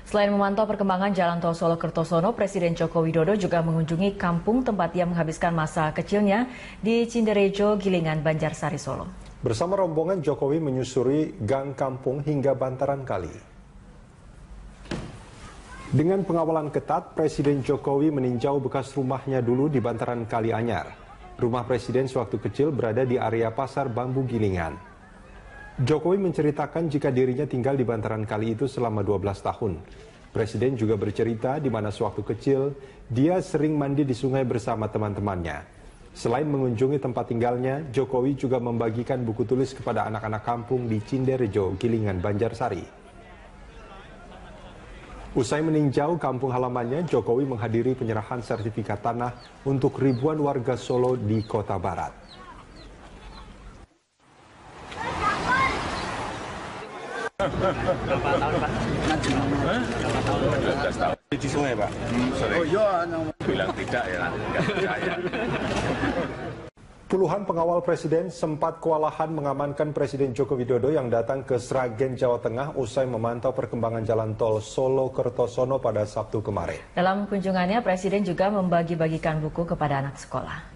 Selain memantau perkembangan Jalan Tol Solo Kertosono, Presiden Joko Widodo juga mengunjungi kampung tempat ia menghabiskan masa kecilnya di Cinderejo, Gilingan, Banjarsari, Solo. Bersama rombongan, Jokowi menyusuri gang kampung hingga bantaran kali. Dengan pengawalan ketat, Presiden Jokowi meninjau bekas rumahnya dulu di bantaran Kali Anyar. Rumah Presiden sewaktu kecil berada di area Pasar Bambu Gilingan. Jokowi menceritakan jika dirinya tinggal di bantaran kali itu selama 12 tahun. Presiden juga bercerita di mana sewaktu kecil dia sering mandi di sungai bersama teman-temannya. Selain mengunjungi tempat tinggalnya, Jokowi juga membagikan buku tulis kepada anak-anak kampung di Cinderejo, Gilingan, Banjarsari. Usai meninjau kampung halamannya, Jokowi menghadiri penyerahan sertifikat tanah untuk ribuan warga Solo di Kota Barat. Berapa tahun, Pak? Berapa tahun? 12 tahun. Di sungai, Pak. Sering. Oh iya, bilang tidak ya, nggak percaya. Puluhan pengawal Presiden sempat kewalahan mengamankan Presiden Joko Widodo yang datang ke Sragen, Jawa Tengah usai memantau perkembangan Jalan Tol Solo Kertosono pada Sabtu kemarin. Dalam kunjungannya, Presiden juga membagi-bagikan buku kepada anak sekolah.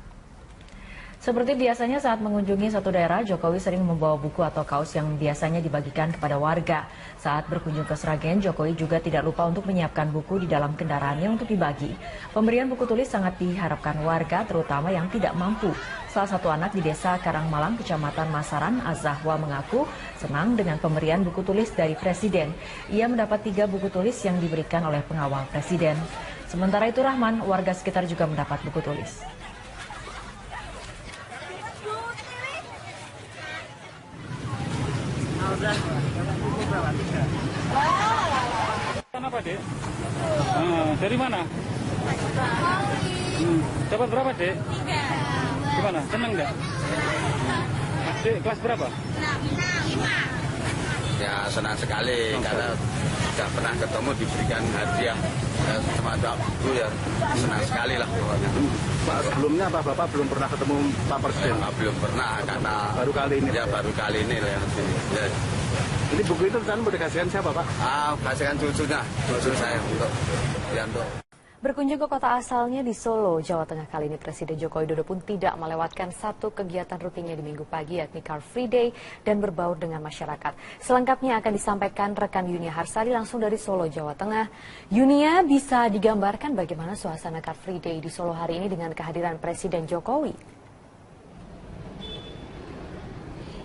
Seperti biasanya saat mengunjungi suatu daerah, Jokowi sering membawa buku atau kaos yang biasanya dibagikan kepada warga. Saat berkunjung ke Sragen, Jokowi juga tidak lupa untuk menyiapkan buku di dalam kendaraannya untuk dibagi. Pemberian buku tulis sangat diharapkan warga, terutama yang tidak mampu. Salah satu anak di desa Karangmalang, Kecamatan Masaran, Azahwa mengaku senang dengan pemberian buku tulis dari Presiden. Ia mendapat 3 buku tulis yang diberikan oleh pengawal Presiden. Sementara itu Rahman, warga sekitar juga mendapat buku tulis. Kenapa, Dek? Dari mana? Dapat berapa, Dek? 3. Gimana? Senang nggak? Dek, kelas berapa? 5. Ya senang sekali karena tidak pernah ketemu diberikan hadiah semacam itu ya senang sekali lah pokoknya. Pak, sebelumnya Bapak belum pernah ketemu Pak Presiden? Ya, belum pernah karena baru kali ini. Ya baru kali ini lah. Ya. Ini buku itu kan mau dikasihkan siapa, Pak? Kasihkan cucu saya untuk Yanto. Berkunjung ke kota asalnya di Solo, Jawa Tengah kali ini Presiden Joko Widodo pun tidak melewatkan satu kegiatan rutinnya di Minggu pagi, yakni Car Free Day dan berbaur dengan masyarakat. Selengkapnya akan disampaikan rekan Yunia Harsari langsung dari Solo, Jawa Tengah. Yunia, bisa digambarkan bagaimana suasana Car Free Day di Solo hari ini dengan kehadiran Presiden Jokowi?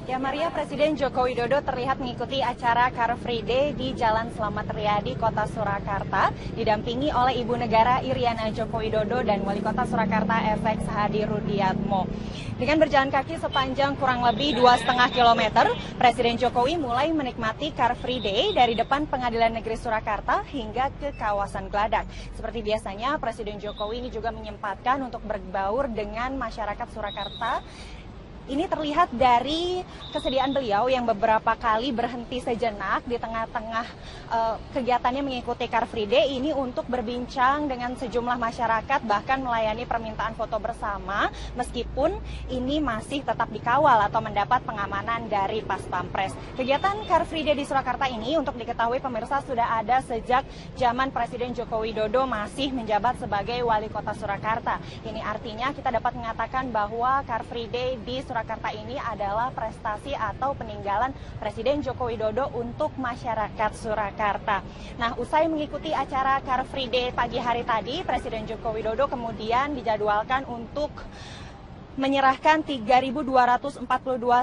Ya Maria, Presiden Joko Widodo terlihat mengikuti acara Car Free Day di Jalan Slamet Riyadi, Kota Surakarta, didampingi oleh Ibu Negara Iriana Joko Widodo dan Wali Kota Surakarta FX Hadi Rudiatmo. Dengan berjalan kaki sepanjang kurang lebih 2,5 km, Presiden Jokowi mulai menikmati Car Free Day dari depan Pengadilan Negeri Surakarta hingga ke kawasan Gladak. Seperti biasanya, Presiden Jokowi ini juga menyempatkan untuk berbaur dengan masyarakat Surakarta. Ini terlihat dari kesediaan beliau yang beberapa kali berhenti sejenak di tengah-tengah kegiatannya mengikuti Car Free Day ini untuk berbincang dengan sejumlah masyarakat, bahkan melayani permintaan foto bersama meskipun ini masih tetap dikawal atau mendapat pengamanan dari Pas Pampres. Kegiatan Car Free Day di Surakarta ini untuk diketahui pemirsa sudah ada sejak zaman Presiden Joko Widodo masih menjabat sebagai Wali Kota Surakarta. Ini artinya kita dapat mengatakan bahwa Car Free Day di Surakarta ini adalah prestasi atau peninggalan Presiden Joko Widodo untuk masyarakat Surakarta. Nah, usai mengikuti acara Car Free Day pagi hari tadi, Presiden Joko Widodo kemudian dijadwalkan untuk menyerahkan 3.242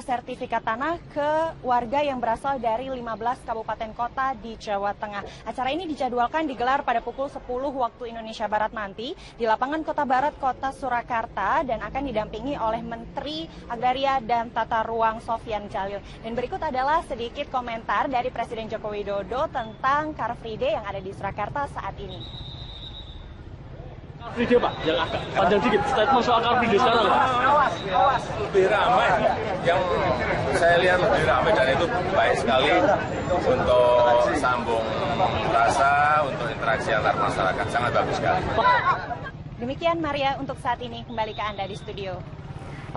sertifikat tanah ke warga yang berasal dari 15 kabupaten kota di Jawa Tengah. Acara ini dijadwalkan digelar pada pukul 10 waktu Indonesia Barat nanti di lapangan Kota Barat, Kota Surakarta, dan akan didampingi oleh Menteri Agraria dan Tata Ruang Sofyan Jalil. Dan berikut adalah sedikit komentar dari Presiden Joko Widodo tentang Car Free Day yang ada di Surakarta saat ini. Car Free Day, Pak, yang agak panjang dikit, statement soal Car Free Day sekarang. Awas, lebih ramai. Yang saya lihat lebih ramai dan itu baik sekali untuk sambung rasa, untuk interaksi antar masyarakat. Sangat bagus sekali. Demikian Maria untuk saat ini, kembali ke Anda di studio.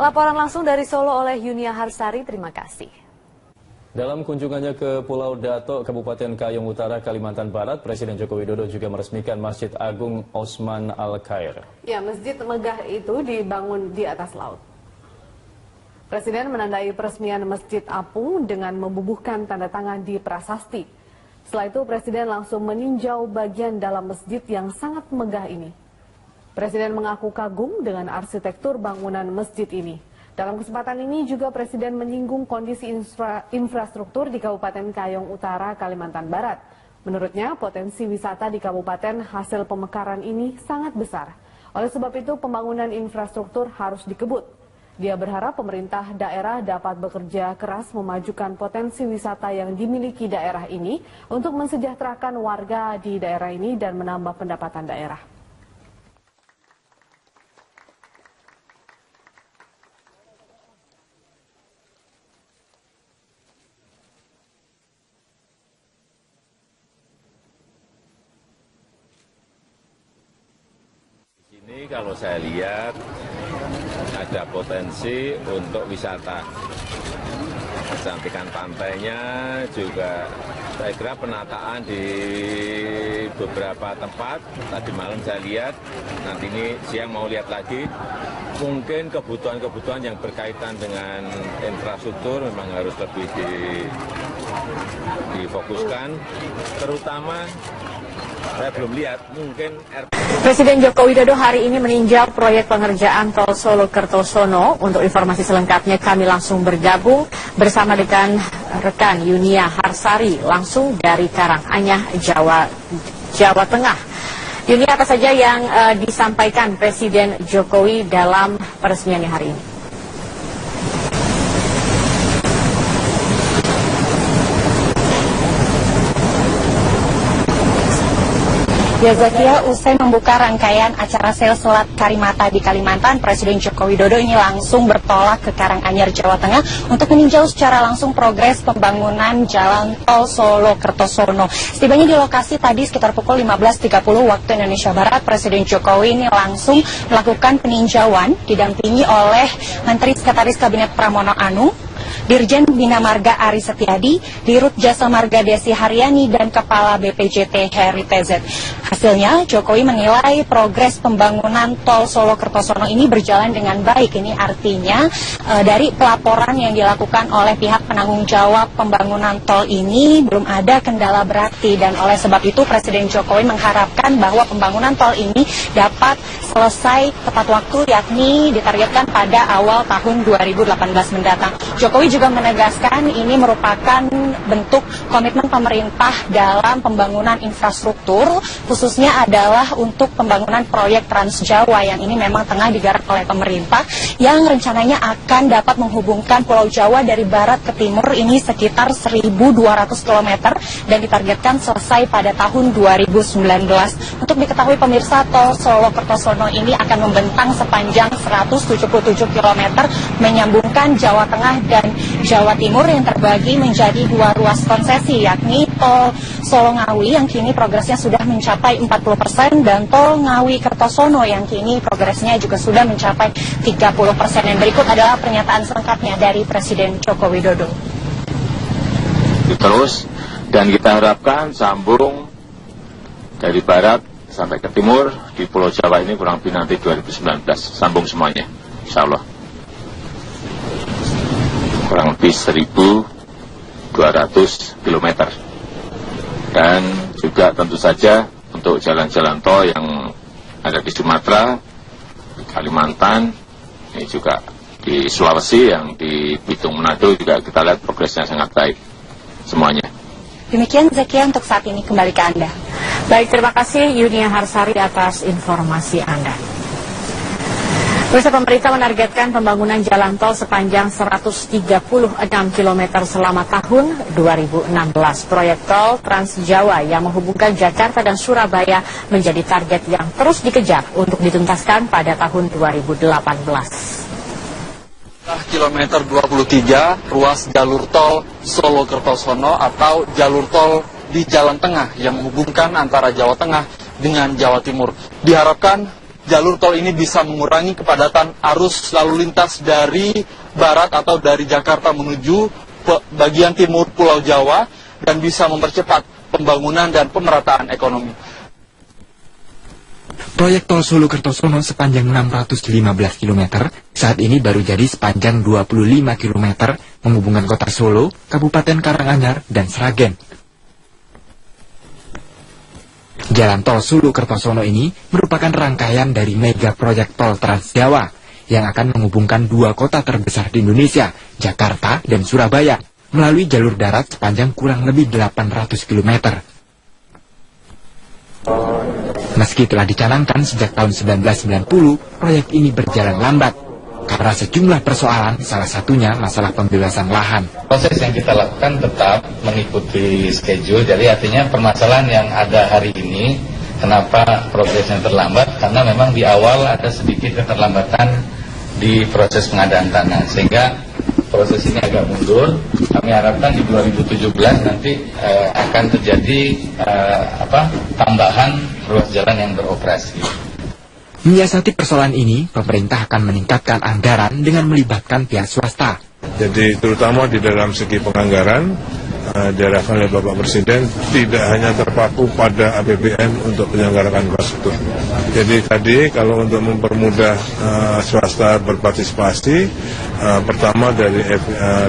Laporan langsung dari Solo oleh Yunia Harsari, terima kasih. Dalam kunjungannya ke Pulau Dato, Kabupaten Kayong Utara, Kalimantan Barat, Presiden Joko Widodo juga meresmikan Masjid Agung Osman Al-Khair. Ya, masjid megah itu dibangun di atas laut. Presiden menandai peresmian Masjid Apung dengan membubuhkan tanda tangan di prasasti. Setelah itu, Presiden langsung meninjau bagian dalam masjid yang sangat megah ini. Presiden mengaku kagum dengan arsitektur bangunan masjid ini. Dalam kesempatan ini juga Presiden menyinggung kondisi infrastruktur di Kabupaten Kayong Utara, Kalimantan Barat. Menurutnya, potensi wisata di kabupaten hasil pemekaran ini sangat besar. Oleh sebab itu, pembangunan infrastruktur harus dikebut. Dia berharap pemerintah daerah dapat bekerja keras memajukan potensi wisata yang dimiliki daerah ini untuk mensejahterakan warga di daerah ini dan menambah pendapatan daerah. Ini kalau saya lihat ada potensi untuk wisata. Kecantikan pantainya juga saya kira penataan di beberapa tempat. Tadi malam saya lihat, nanti ini siang mau lihat lagi. Mungkin kebutuhan-kebutuhan yang berkaitan dengan infrastruktur memang harus lebih difokuskan, terutama saya belum lihat mungkin Presiden Joko Widodo hari ini meninjau proyek pengerjaan tol Solo Kertosono. Untuk informasi selengkapnya kami langsung bergabung bersama dengan rekan Yunia Harsari langsung dari Karanganyar, Jawa Tengah. Yunia, apa saja yang disampaikan Presiden Jokowi dalam peresmiannya hari ini? Ya, Zakia, usai membuka rangkaian acara sel Selat Karimata di Kalimantan, Presiden Joko Widodo ini langsung bertolak ke Karanganyar, Jawa Tengah untuk meninjau secara langsung progres pembangunan jalan tol Solo Kertosono. Setibanya di lokasi tadi sekitar pukul 15.30 waktu Indonesia Barat, Presiden Jokowi ini langsung melakukan peninjauan didampingi oleh Menteri Sekretaris Kabinet Pramono Anung, Dirjen Bina Marga Ari Setiadi, Dirut Jasa Marga Desi Haryani, dan Kepala BPJT Heri TZ. Hasilnya, Jokowi menilai progres pembangunan tol Solo Kertosono ini berjalan dengan baik. Ini artinya dari pelaporan yang dilakukan oleh pihak penanggung jawab pembangunan tol ini belum ada kendala berarti, dan oleh sebab itu Presiden Jokowi mengharapkan bahwa pembangunan tol ini dapat selesai tepat waktu, yakni ditargetkan pada awal tahun 2018 mendatang. Jokowi juga menegaskan ini merupakan bentuk komitmen pemerintah dalam pembangunan infrastruktur, khususnya adalah untuk pembangunan proyek Trans Jawa yang ini memang tengah digarap oleh pemerintah, yang rencananya akan dapat menghubungkan Pulau Jawa dari barat ke timur ini sekitar 1.200 km dan ditargetkan selesai pada tahun 2019. Untuk diketahui pemirsa, tol Solo Kertosono ini akan membentang sepanjang 177 km menyambungkan Jawa Tengah dan Jawa Timur yang terbagi menjadi dua ruas konsesi, yakni tol Solo Ngawi yang kini progresnya sudah mencapai 40% dan tol Ngawi Kertosono yang kini progresnya juga sudah mencapai 30%. Dan berikut adalah pernyataan selengkapnya dari Presiden Joko Widodo. Terus, dan kita harapkan sambung dari barat sampai ke timur di Pulau Jawa ini kurang lebih nanti 2019, sambung semuanya, insya Allah. Kurang lebih 1.200 km. Dan juga tentu saja untuk jalan-jalan tol yang ada di Sumatera, di Kalimantan, ini juga di Sulawesi, yang di Bitung Manado juga kita lihat progresnya sangat baik semuanya. Demikian Zakia untuk saat ini, kembali ke Anda. Baik, terima kasih Yunia Harsari atas informasi Anda. Pemerintah menargetkan pembangunan jalan tol sepanjang 136 km selama tahun 2016. Proyek tol Trans Jawa yang menghubungkan Jakarta dan Surabaya menjadi target yang terus dikejar untuk dituntaskan pada tahun 2018. Kilometer 23 ruas jalur tol Solo Kertosono atau jalur tol di jalan tengah yang menghubungkan antara Jawa Tengah dengan Jawa Timur. Diharapkan jalur tol ini bisa mengurangi kepadatan arus lalu lintas dari barat atau dari Jakarta menuju bagian timur Pulau Jawa dan bisa mempercepat pembangunan dan pemerataan ekonomi. Proyek tol Solo Kertosono sepanjang 615 km saat ini baru jadi sepanjang 25 km menghubungkan kota Solo, Kabupaten Karanganyar, dan Sragen. Jalan tol Solo Kertosono ini merupakan rangkaian dari mega proyek tol Trans Jawa yang akan menghubungkan dua kota terbesar di Indonesia, Jakarta dan Surabaya, melalui jalur darat sepanjang kurang lebih 800 km. Meski telah dicanangkan sejak tahun 1990, proyek ini berjalan lambat karena sejumlah persoalan, salah satunya masalah pembebasan lahan. Proses yang kita lakukan tetap mengikuti schedule, jadi artinya permasalahan yang ada hari ini, kenapa progresnya terlambat? Karena memang di awal ada sedikit keterlambatan di proses pengadaan tanah, sehingga proses ini agak mundur. Kami harapkan di 2017 nanti akan terjadi tambahan ruas jalan yang beroperasi. Menyiasati persoalan ini, pemerintah akan meningkatkan anggaran dengan melibatkan pihak swasta. Jadi terutama di dalam segi penganggaran, diarahkan oleh Bapak Presiden tidak hanya terpaku pada APBN untuk penyelenggaraan infrastruktur. Jadi tadi kalau untuk mempermudah swasta berpartisipasi, pertama dari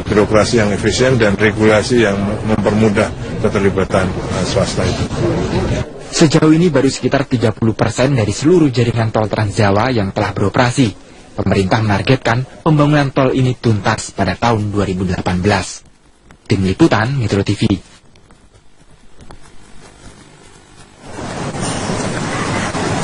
birokrasi yang efisien dan regulasi yang mempermudah keterlibatan swasta itu. Sejauh ini baru sekitar 30% dari seluruh jaringan tol Trans Jawa yang telah beroperasi. Pemerintah menargetkan pembangunan tol ini tuntas pada tahun 2018. Tim Liputan Metro TV.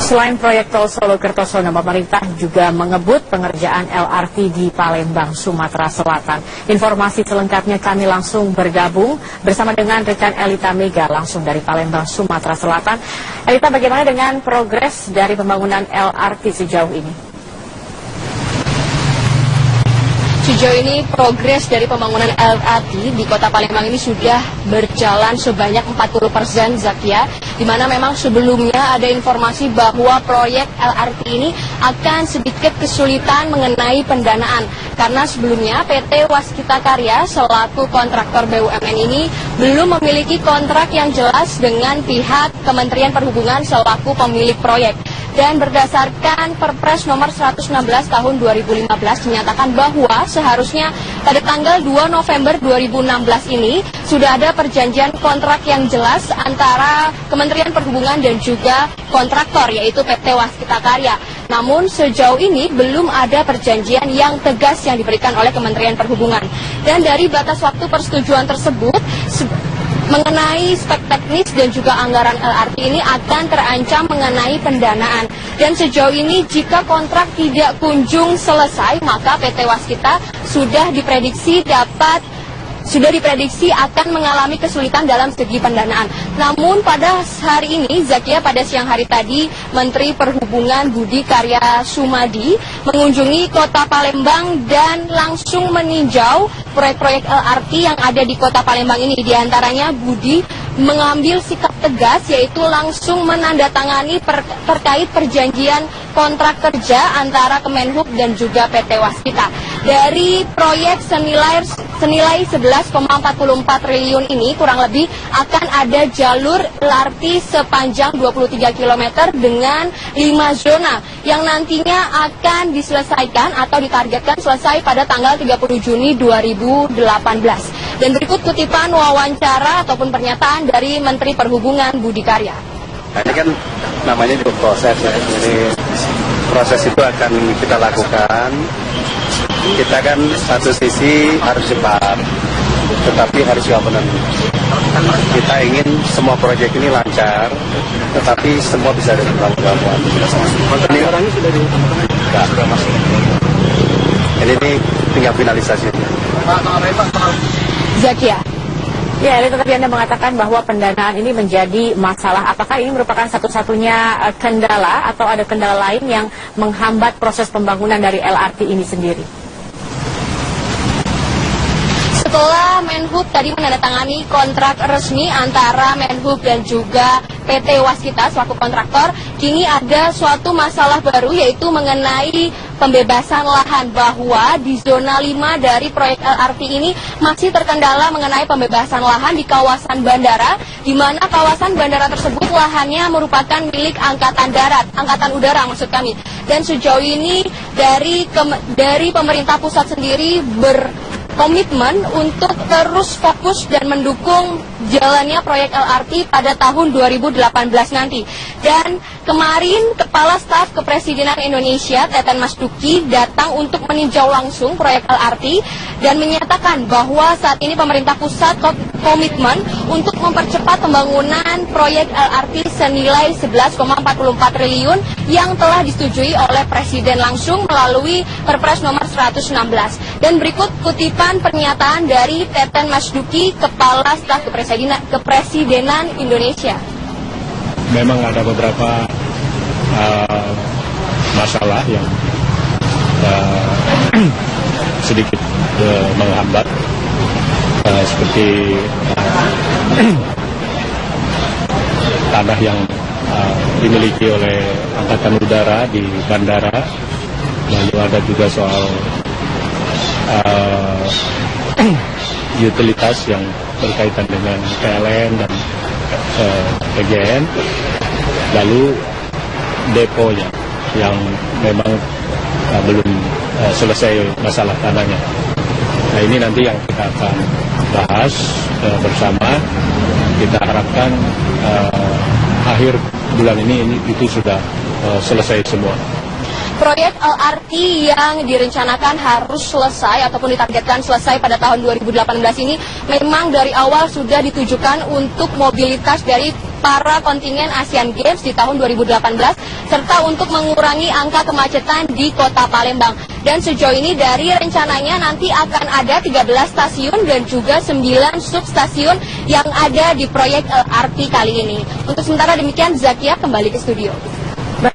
Selain proyek tol Solo Kertosono, pemerintah juga mengebut pengerjaan LRT di Palembang, Sumatera Selatan. Informasi selengkapnya kami langsung bergabung bersama dengan rekan Elita Mega langsung dari Palembang, Sumatera Selatan. Elita, bagaimana dengan progres dari pembangunan LRT sejauh ini? Sejauh ini progres dari pembangunan LRT di Kota Palembang ini sudah berjalan sebanyak 40%, Zakia, di mana memang sebelumnya ada informasi bahwa proyek LRT ini akan sedikit kesulitan mengenai pendanaan karena sebelumnya PT Waskita Karya selaku kontraktor BUMN ini belum memiliki kontrak yang jelas dengan pihak Kementerian Perhubungan selaku pemilik proyek. Dan berdasarkan Perpres nomor 116 tahun 2015 dinyatakan bahwa seharusnya pada tanggal 2 November 2016 ini sudah ada perjanjian kontrak yang jelas antara Kementerian Perhubungan dan juga kontraktor yaitu PT Waskita Karya. Namun sejauh ini belum ada perjanjian yang tegas yang diberikan oleh Kementerian Perhubungan. Dan dari batas waktu persetujuan tersebut mengenai spek teknis dan juga anggaran LRT ini akan terancam mengenai pendanaan. Dan sejauh ini jika kontrak tidak kunjung selesai, maka PT Waskita sudah diprediksi akan mengalami kesulitan dalam segi pendanaan. Namun pada hari ini, Zakia, pada siang hari tadi, Menteri Perhubungan Budi Karya Sumadi mengunjungi Kota Palembang dan langsung meninjau proyek-proyek LRT yang ada di Kota Palembang ini. Di antaranya Budi mengambil sikap tegas yaitu langsung menandatangani terkait perjanjian kontrak kerja antara Kemenhub dan juga PT Waskita. Dari proyek senilai 11,44 triliun ini kurang lebih akan ada jalur LRT sepanjang 23 km dengan 5 zona yang nantinya akan diselesaikan atau ditargetkan selesai pada tanggal 30 Juni 2018. Dan berikut kutipan wawancara ataupun pernyataan dari Menteri Perhubungan Budi Karya. Nah, ini kan namanya juga proses ya. Jadi proses itu akan kita lakukan. Kita kan satu sisi harus cepat, tetapi harus juga benar. Kita ingin semua proyek ini lancar, tetapi semua bisa dilakukan. Ini orangnya sudah diutamakan? Enggak, sudah masuk. Ini tinggal finalisasi. Zakia. Ya, tetapi Anda mengatakan bahwa pendanaan ini menjadi masalah. Apakah ini merupakan satu-satunya kendala atau ada kendala lain yang menghambat proses pembangunan dari LRT ini sendiri? setelah Menhub tadi menandatangani kontrak resmi antara Menhub dan juga PT Waskita selaku kontraktor, kini ada suatu masalah baru yaitu mengenai pembebasan lahan, bahwa di zona 5 dari proyek LRT ini masih terkendala mengenai pembebasan lahan di kawasan bandara, di mana kawasan bandara tersebut lahannya merupakan milik Angkatan Darat, Angkatan Udara maksud kami. Dan sejauh ini dari pemerintah pusat sendiri berkomitmen untuk terus fokus dan mendukung jalannya proyek LRT pada tahun 2018 nanti. Dan kemarin Kepala Staf Kepresidenan Indonesia Teten Mas Duki datang untuk meninjau langsung proyek LRT dan menyatakan bahwa saat ini pemerintah pusat komitmen untuk mempercepat pembangunan proyek LRT senilai 11,44 triliun yang telah disetujui oleh Presiden langsung melalui Perpres nomor 116. Dan berikut kutipan pernyataan dari Teten Mas Duki, Kepala Staf Kepresidenan Indonesia. Memang ada beberapa masalah yang sedikit menghambat, seperti tanah yang dimiliki oleh Angkatan Udara di bandara, lalu ada juga soal utilitas yang berkaitan dengan PLN dan PGN, lalu deponya yang memang belum selesai masalah tanahnya. Nah, ini nanti yang kita akan bahas bersama. Kita harapkan akhir bulan ini itu sudah selesai semua. Proyek LRT yang direncanakan harus selesai ataupun ditargetkan selesai pada tahun 2018 ini memang dari awal sudah ditujukan untuk mobilitas dari para kontingen Asian Games di tahun 2018 serta untuk mengurangi angka kemacetan di Kota Palembang. Dan sejauh ini dari rencananya nanti akan ada 13 stasiun dan juga 9 substasiun yang ada di proyek LRT kali ini. Untuk sementara demikian, Zakia kembali ke studio.